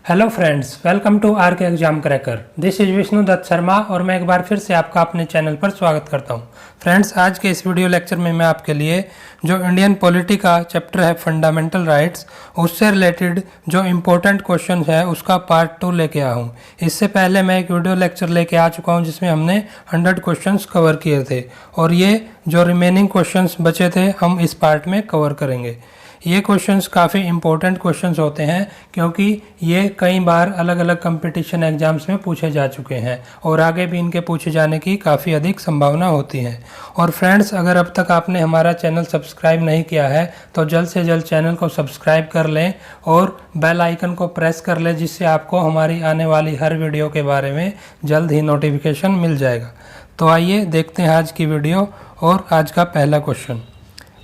Hello friends, welcome to R K exam cracker. This is Vishnu Dutt Sharma और मैं एक बार फिर से आपका अपने चैनल पर स्वागत करता हूं। फ्रेंड्स, आज के इस वीडियो लेक्चर में मैं आपके लिए जो इंडियन पॉलिटी का चैप्टर है फंडामेंटल राइट्स, उससे रिलेटेड जो इम्पोर्टेंट क्वेश्चन है उसका पार्ट 2 लेके आया हूँ। इससे पहले मैं एक वीडियो लेक्चर लेके आ चुका हूँ जिसमें हमने 100 क्वेश्चंस कवर किए थे और ये जो रिमेनिंग क्वेश्चंस बचे थे हम इस पार्ट में कवर करेंगे। ये क्वेश्चंस काफ़ी इंपॉर्टेंट क्वेश्चंस होते हैं क्योंकि ये कई बार अलग अलग कंपटीशन एग्जाम्स में पूछे जा चुके हैं और आगे भी इनके पूछे जाने की काफ़ी अधिक संभावना होती है। और फ्रेंड्स, अगर अब तक आपने हमारा चैनल सब्सक्राइब नहीं किया है तो जल्द से जल्द चैनल को सब्सक्राइब कर लें और बेल आइकन को प्रेस कर लें, जिससे आपको हमारी आने वाली हर वीडियो के बारे में जल्द ही नोटिफिकेशन मिल जाएगा। तो आइए देखते हैं आज की वीडियो। और आज का पहला क्वेश्चन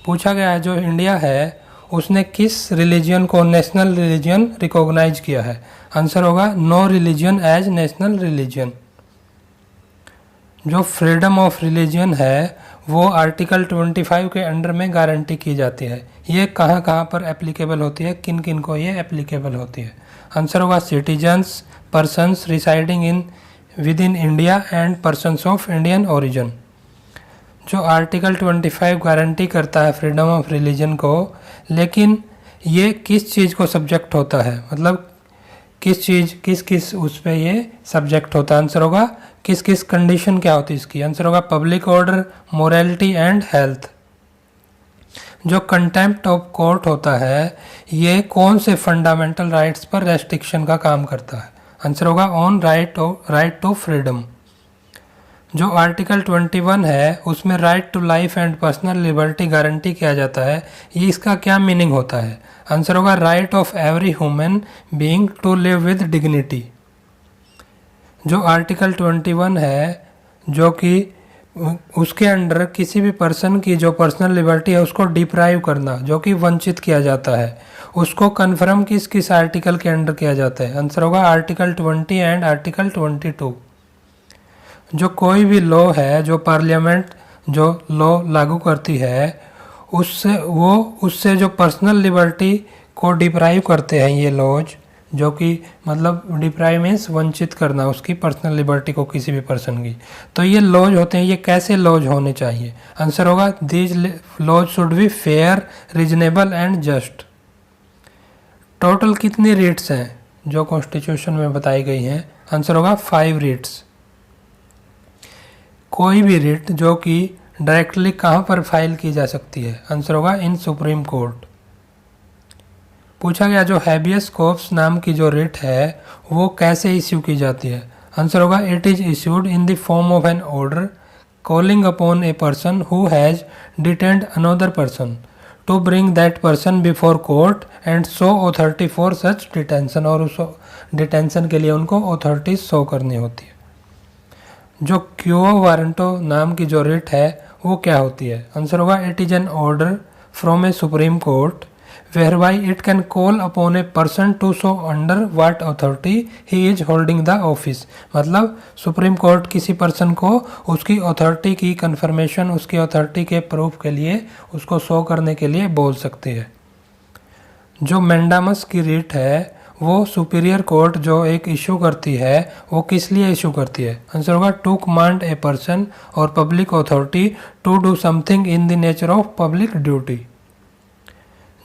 पूछा गया है, जो इंडिया है उसने किस रिलीजन को नेशनल रिलीजन रिकॉग्नाइज किया है? आंसर होगा no religion as national religion. जो फ्रीडम ऑफ रिलीजन है वो आर्टिकल 25 के अंडर में गारंटी की जाती है। ये कहाँ कहाँ पर एप्लीकेबल होती है, किन किन को ये एप्लीकेबल होती है? आंसर होगा citizens, persons residing in with in India and persons of Indian origin. जो आर्टिकल 25 गारंटी करता है फ्रीडम ऑफ रिलीजन को, लेकिन ये किस चीज़ को सब्जेक्ट होता है, मतलब किस चीज़ किस उस पे ये सब्जेक्ट होता है? आंसर होगा किस किस कंडीशन क्या होती है इसकी? आंसर होगा public order, morality and health. जो कंटेम्प्ट ऑफ कोर्ट होता है ये कौन से फंडामेंटल राइट्स पर रेस्ट्रिक्शन का काम करता है? आंसर होगा ऑन राइट टू फ्रीडम। जो आर्टिकल 21 है उसमें right to life and personal liberty guarantee किया जाता है, ये इसका क्या मीनिंग होता है? आंसर होगा right of every human being to live with dignity. जो आर्टिकल 21 है जो कि उसके अंडर किसी भी पर्सन की जो पर्सनल लिबर्टी है उसको डिप्राइव करना, जो कि वंचित किया जाता है, उसको कन्फर्म किस किस आर्टिकल के अंडर किया जाता है? आंसर होगा आर्टिकल 20 एंड आर्टिकल 22। जो कोई भी लॉ है, जो पार्लियामेंट जो लॉ लागू करती है उससे जो पर्सनल लिबर्टी को डिप्राइव करते हैं ये लॉज, जो कि मतलब डिप्राइव मीन्स वंचित करना उसकी पर्सनल लिबर्टी को किसी भी पर्सन की, तो ये लॉज होते हैं। ये कैसे लॉज होने चाहिए? आंसर होगा these laws should be fair, reasonable and just. Total कितनी रीट्स हैं जो कॉन्स्टिट्यूशन में बताई गई हैं? आंसर होगा 5 रीट्स। कोई भी रिट जो कि डायरेक्टली कहाँ पर फाइल की जा सकती है? आंसर होगा इन सुप्रीम कोर्ट। पूछा गया जो हैबियस कॉर्पस नाम की जो रिट है वो कैसे इश्यू की जाती है? आंसर होगा it is issued in the form of an order calling upon a person who has detained another person to bring that person before court and show authority for such detention. और उस detention के लिए उनको authority show करनी होती है। जो क्यो वारंटो नाम की जो रिट है वो क्या होती है? आंसर होगा it is an order from a supreme court whereby it can call upon a person to show under what authority he is holding the office. मतलब सुप्रीम कोर्ट किसी पर्सन को उसकी अथॉरिटी की confirmation, उसकी authority के proof के लिए उसको शो करने के लिए बोल सकती है। जो मैंडामस की रिट है वो सुपीरियर कोर्ट जो एक इशू करती है वो किस लिए इशू करती है? आंसर होगा टू कमांड ए पर्सन और public authority to do something in the nature of public duty.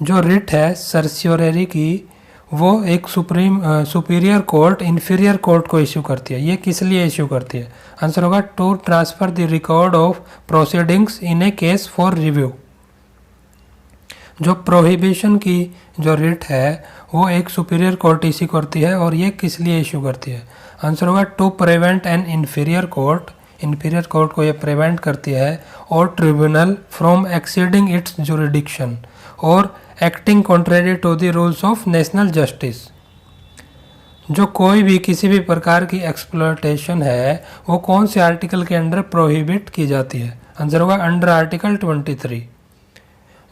जो रिट है सर्सियोररी की वो एक सुपीरियर कोर्ट इंफीरियर कोर्ट को इशू करती है। ये किस लिए इशू करती है? आंसर होगा to transfer the record of proceedings in a case for review. जो प्रोहिबिशन की जो रिट है वो एक सुपीरियर कोर्ट इशू करती है और ये किस लिए इशू करती है? आंसर होगा to prevent an inferior court, inferior court को ये प्रिवेंट करती है और tribunal from exceeding its jurisdiction और acting contrary to the rules of national justice. जो कोई भी किसी भी प्रकार की एक्सप्लॉयटेशन है वो कौन से आर्टिकल के अंडर प्रोहिबिट की जाती है? आंसर होगा अंडर आर्टिकल 23।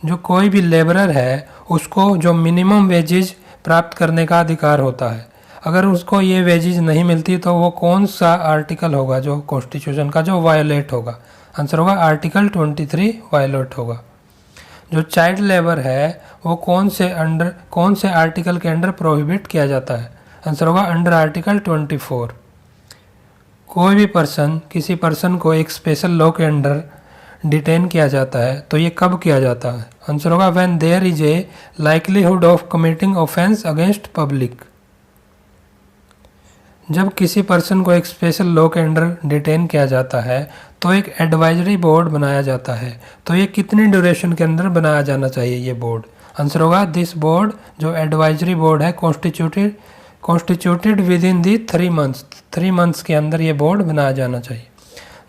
जो कोई भी लेबरर है उसको जो मिनिमम वेजेज प्राप्त करने का अधिकार होता है, अगर उसको ये वेजेज नहीं मिलती तो वो कौन सा आर्टिकल होगा जो कॉन्स्टिट्यूशन का जो वायोलेट होगा? आंसर होगा आर्टिकल 23 वायोलेट होगा। जो चाइल्ड लेबर है वो कौन से आर्टिकल के अंडर प्रोहिबिट किया जाता है? आंसर होगा अंडर आर्टिकल 24। कोई भी पर्सन, किसी पर्सन को एक स्पेशल लॉ के अंडर डिटेन किया जाता है तो ये कब किया जाता है? आंसर होगा when there is a likelihood of committing offence against public. जब किसी पर्सन को एक स्पेशल लॉ के अंडर डिटेन किया जाता है तो एक एडवाइजरी बोर्ड बनाया जाता है। तो ये कितनी ड्यूरेशन के अंदर बनाया जाना चाहिए ये बोर्ड? आंसर होगा दिस बोर्ड, जो एडवाइजरी बोर्ड है, constituted with in the 3 months. 3 months के अंदर ये बोर्ड बनाया जाना चाहिए।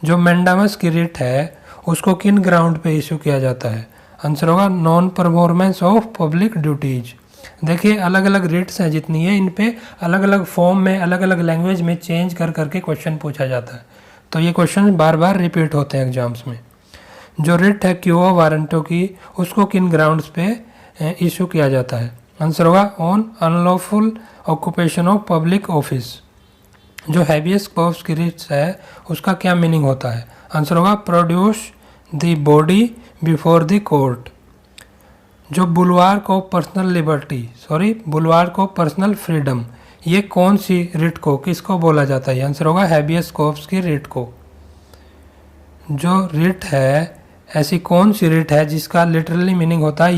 जो मैंडामस की रिट है उसको किन ग्राउंड पे इशू किया जाता है? आंसर होगा non performance of public duties. देखिए अलग अलग रिट्स हैं जितनी है, इन पे अलग अलग फॉर्म में, अलग अलग लैंग्वेज में चेंज कर करके क्वेश्चन पूछा जाता है। तो ये क्वेश्चन बार बार रिपीट होते हैं एग्जाम्स में। जो रिट है क्यूओ वारंटो की, उसको किन ग्राउंड्स पे इशू किया जाता है? आंसर होगा on unlawful occupation of public office. जो हैबियस कॉर्पस की रिट्स है उसका क्या मीनिंग होता है? आंसर होगा produce the body before the court. जो बुलवार को पर्सनल फ्रीडम, ये कौन सी रिट को, किसको बोला जाता है? आंसर होगा हैबियस कॉर्पस की रिट को। जो रिट है, ऐसी कौन सी रिट है जिसका लिटरली मीनिंग होता है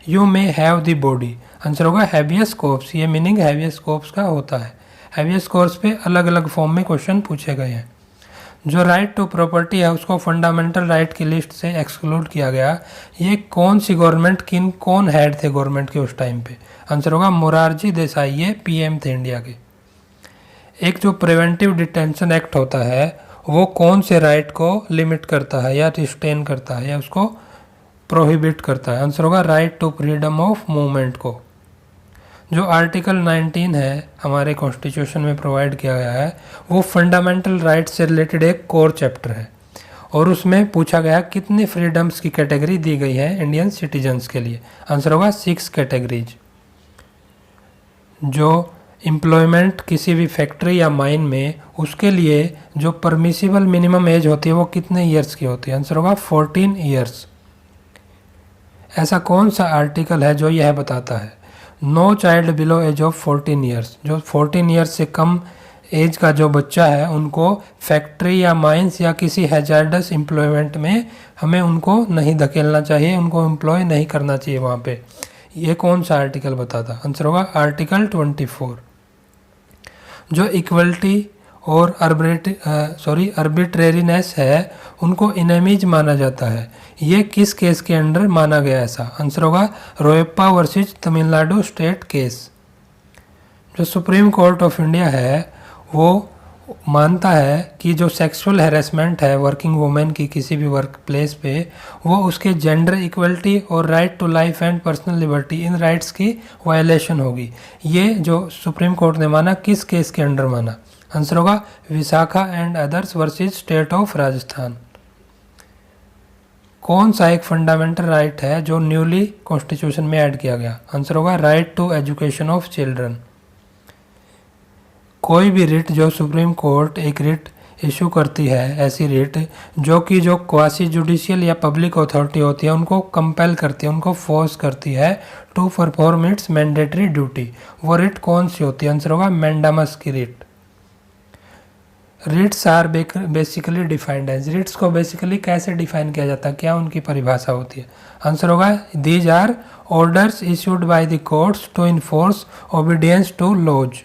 you may have the body? Answer होगा हैबियस कॉर्पस। ये मीनिंग हैबियस कॉर्पस का होता है। हैबियस कॉर्पस पे अलग अलग फॉर्म में क्वेश्चन पूछे गए हैं। जो राइट टू प्रॉपर्टी है उसको फंडामेंटल राइट की लिस्ट से एक्सक्लूड किया गया। ये कौन सी गवर्नमेंट, कौन हेड थे गवर्नमेंट के उस टाइम पे? आंसर होगा मोरारजी देसाई, ये पीएम थे इंडिया के। एक जो प्रिवेंटिव डिटेंशन एक्ट होता है वो कौन से राइट को लिमिट करता है या रिस्ट्रेन करता है या उसको प्रोहिबिट करता है? आंसर होगा right to freedom of movement को। जो आर्टिकल 19 है हमारे कॉन्स्टिट्यूशन में प्रोवाइड किया गया है वो फंडामेंटल राइट से रिलेटेड एक कोर चैप्टर है और उसमें पूछा गया कितनी फ्रीडम्स की कैटेगरी दी गई है इंडियन सिटीजन्स के लिए? आंसर होगा 6 कैटेगरीज। जो एम्प्लॉयमेंट किसी भी फैक्ट्री या माइन में, उसके लिए जो परमिसिबल मिनिमम एज होती है वो कितने ईयर्स की होती है? आंसर होगा 14 ईयर्स। ऐसा कौन सा आर्टिकल है जो यह बताता है no child below age of 14 years? जो 14 ईयर्स से कम एज का जो बच्चा है उनको फैक्ट्री या माइंस या किसी हैजार्डस एम्प्लॉयमेंट में हमें उनको नहीं धकेलना चाहिए, उनको एम्प्लॉय नहीं करना चाहिए वहाँ पे। ये कौन सा आर्टिकल बताता? आंसर होगा आर्टिकल 24। जो इक्वलिटी और आर्बिट्रेरीनेस है उनको इनेमीज माना जाता है। ये किस केस के अंडर माना गया ऐसा? आंसर होगा Royappa versus Tamil Nadu state case. जो सुप्रीम कोर्ट ऑफ इंडिया है वो मानता है कि जो सेक्सुअल हैरेसमेंट है वर्किंग वुमेन की किसी भी वर्क प्लेस पे, वो उसके जेंडर इक्वलिटी और right to life and personal liberty, इन राइट्स की वायलेशन होगी। ये जो सुप्रीम कोर्ट ने माना किस केस के अंडर माना? आंसर होगा Vishakha and others versus state of Rajasthan. कौन सा एक फंडामेंटल राइट है जो न्यूली कॉन्स्टिट्यूशन में ऐड किया गया? आंसर होगा right to education of children. कोई भी रिट जो सुप्रीम कोर्ट एक रिट इशू करती है, ऐसी रिट जो क्वासी जुडिशियल या पब्लिक अथॉरिटी होती है उनको कंपेल करती है, उनको फोर्स करती है to perform its mandatory duty, वो रिट कौन सी होती है? आंसर होगा मैंडामस की writ. Writs are basically defined as, writs को बेसिकली कैसे डिफाइन किया जाता है, क्या उनकी परिभाषा होती है? आंसर होगा these are orders issued by the courts to enforce obedience to laws.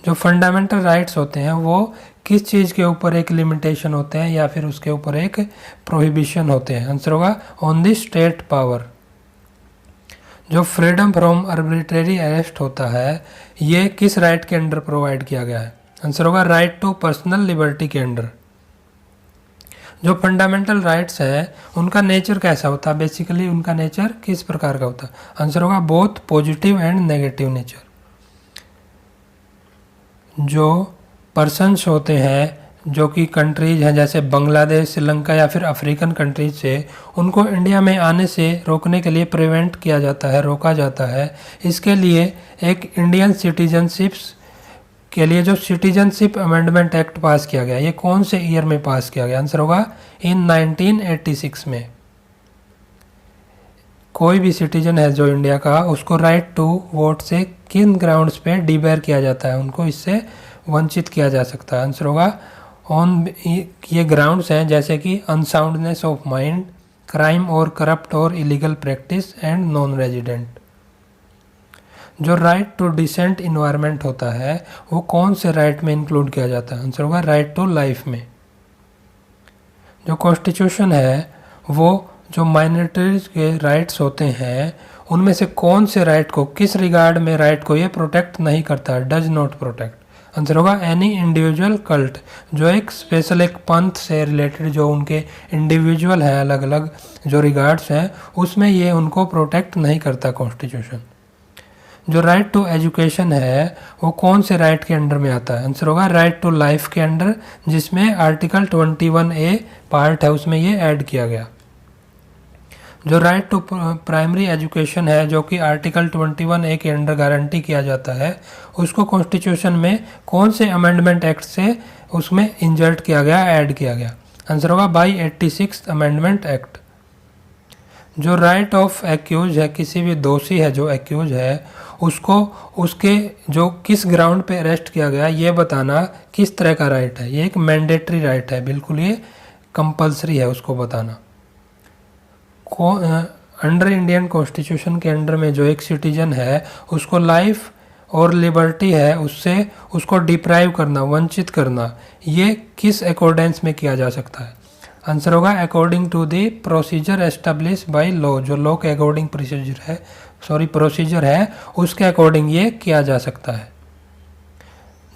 जो फंडामेंटल राइट्स होते हैं वो किस चीज़ के ऊपर एक लिमिटेशन होते हैं या फिर उसके ऊपर एक प्रोहिबिशन होते हैं? आंसर होगा ऑन द स्टेट पावर। जो फ्रीडम फ्रॉम आर्बिट्रेरी अरेस्ट होता है ये किस राइट के अंडर प्रोवाइड किया गया है? आंसर होगा राइट टू पर्सनल लिबर्टी के अंडर। जो फंडामेंटल राइट्स हैं उनका नेचर कैसा होता है? बेसिकली उनका नेचर किस प्रकार का होता है? आंसर होगा both positive and negative nature. जो पर्सन्स होते हैं जो कि कंट्रीज हैं जैसे बांग्लादेश, श्रीलंका या फिर अफ्रीकन कंट्रीज से, उनको इंडिया में आने से रोकने के लिए प्रिवेंट किया जाता है, रोका जाता है। इसके लिए एक इंडियन सिटीजनशिप्स के लिए जो सिटीजनशिप अमेंडमेंट एक्ट पास किया गया, ये कौन से ईयर में पास किया गया? आंसर होगा इन 1986 में। कोई भी सिटीजन है जो इंडिया का, उसको राइट टू वोट से किन ग्राउंड्स पे डिबेयर किया जाता है, उनको इससे वंचित किया जा सकता है। आंसर होगा ऑन, ये ग्राउंड्स हैं जैसे कि अनसाउंडनेस ऑफ माइंड, क्राइम और करप्ट और illegal practice and non resident. जो राइट टू डिसेंट इन्वायरमेंट होता है वो कौन से राइट में इंक्लूड किया जाता है? आंसर होगा राइट टू लाइफ में। जो कॉन्स्टिट्यूशन है वो जो माइनॉरिटीज के राइट्स होते हैं उनमें से कौन से राइट को, किस रिगार्ड में राइट को ये प्रोटेक्ट नहीं करता है, डज नॉट प्रोटेक्ट? आंसर होगा एनी इंडिविजुअल कल्ट, जो एक स्पेशल एक पंथ से रिलेटेड जो उनके इंडिविजुअल है अलग अलग जो रिगार्ड्स हैं उसमें ये उनको प्रोटेक्ट नहीं करता कॉन्स्टिट्यूशन। जो राइट टू एजुकेशन है वो कौन से राइट के अंडर में आता है? आंसर होगा राइट टू लाइफ के अंडर, जिसमें आर्टिकल 21A पार्ट है उसमें ये ऐड किया गया। जो राइट टू प्राइमरी एजुकेशन है जो कि आर्टिकल 21A के अंडर गारंटी किया जाता है, उसको कॉन्स्टिट्यूशन में कौन से अमेंडमेंट एक्ट से उसमें इंजर्ट किया गया, ऐड किया गया? आंसर होगा बाई 86th अमेंडमेंट एक्ट। जो राइट ऑफ एक्यूज है, किसी भी दोषी है जो एक्यूज है उसको उसके जो किस ग्राउंड पे अरेस्ट किया गया ये बताना किस तरह का राइट है? ये एक मैंडेटरी राइट है, बिल्कुल ये कंपलसरी है उसको बताना। अंडर इंडियन कॉन्स्टिट्यूशन के अंडर में जो एक सिटीजन है उसको लाइफ और लिबर्टी है उससे उसको डिप्राइव करना, वंचित करना, ये किस अकॉर्डेंस में किया जा सकता है? आंसर होगा according to the procedure establish by law. जो लॉ के अकॉर्डिंग प्रोसीजर है उसके अकॉर्डिंग ये किया जा सकता है।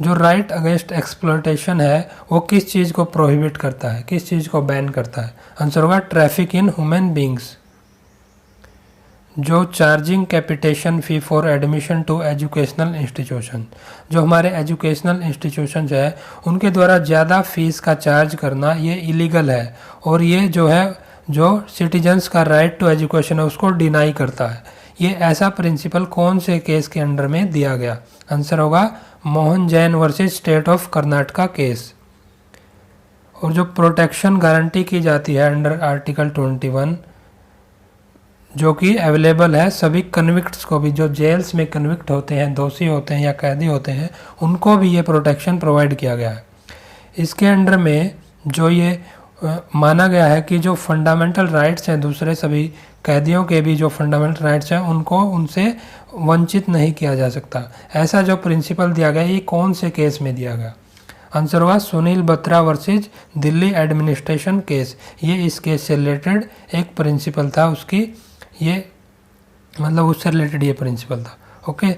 जो राइट अगेंस्ट एक्सप्लॉयटेशन है वो किस चीज़ को प्रोहिबिट करता है, किस चीज़ को बैन करता है? आंसर होगा ट्रैफिक इन ह्यूमन बींग्स। जो charging capitation fee for admission to educational institution, जो हमारे एजुकेशनल इंस्टीट्यूशंस है उनके द्वारा ज़्यादा फीस का चार्ज करना ये इलीगल है और ये जो है जो सिटीजन्स का राइट टू एजुकेशन है उसको डिनाई करता है। ये ऐसा प्रिंसिपल कौन से केस के अंडर में दिया गया? आंसर होगा Mohan Jain versus state of Karnataka case. और जो प्रोटेक्शन गारंटी की जाती है अंडर आर्टिकल 21 जो कि अवेलेबल है सभी कन्विक्ट्स को भी, जो जेल्स में कन्विक्ट होते हैं, दोषी होते हैं या कैदी होते हैं, उनको भी ये प्रोटेक्शन प्रोवाइड किया गया है। इसके अंडर में जो ये माना गया है कि जो फंडामेंटल राइट्स हैं दूसरे सभी कैदियों के भी जो फंडामेंटल राइट्स हैं उनको उनसे वंचित नहीं किया जा सकता। ऐसा जो प्रिंसिपल दिया गया ये कौन से केस में दिया गया? आंसर हुआ Sunil Batra versus Delhi administration case. ये इस केस से रिलेटेड एक प्रिंसिपल था, उसकी ये मतलब उससे रिलेटेड ये प्रिंसिपल था। ओके,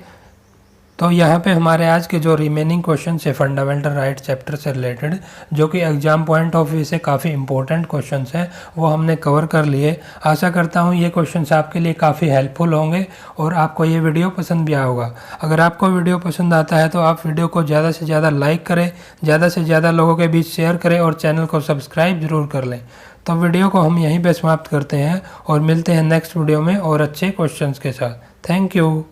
तो यहाँ पे हमारे आज के जो रिमेनिंग क्वेश्चन है फंडामेंटल राइट चैप्टर से रिलेटेड जो कि एग्जाम पॉइंट ऑफ व्यू से काफ़ी इंपॉर्टेंट क्वेश्चंस हैं वो हमने कवर कर लिए। आशा करता हूँ ये क्वेश्चंस आपके लिए काफ़ी हेल्पफुल होंगे और आपको ये वीडियो पसंद भी आया होगा। अगर आपको वीडियो पसंद आता है तो आप वीडियो को ज़्यादा से ज़्यादा लाइक करें, ज़्यादा से ज़्यादा लोगों के बीच शेयर करें और चैनल को सब्सक्राइब ज़रूर कर लें। तो वीडियो को हम यहीं पर समाप्त करते हैं और मिलते हैं नेक्स्ट वीडियो में और अच्छे क्वेश्चंस के साथ। Thank you.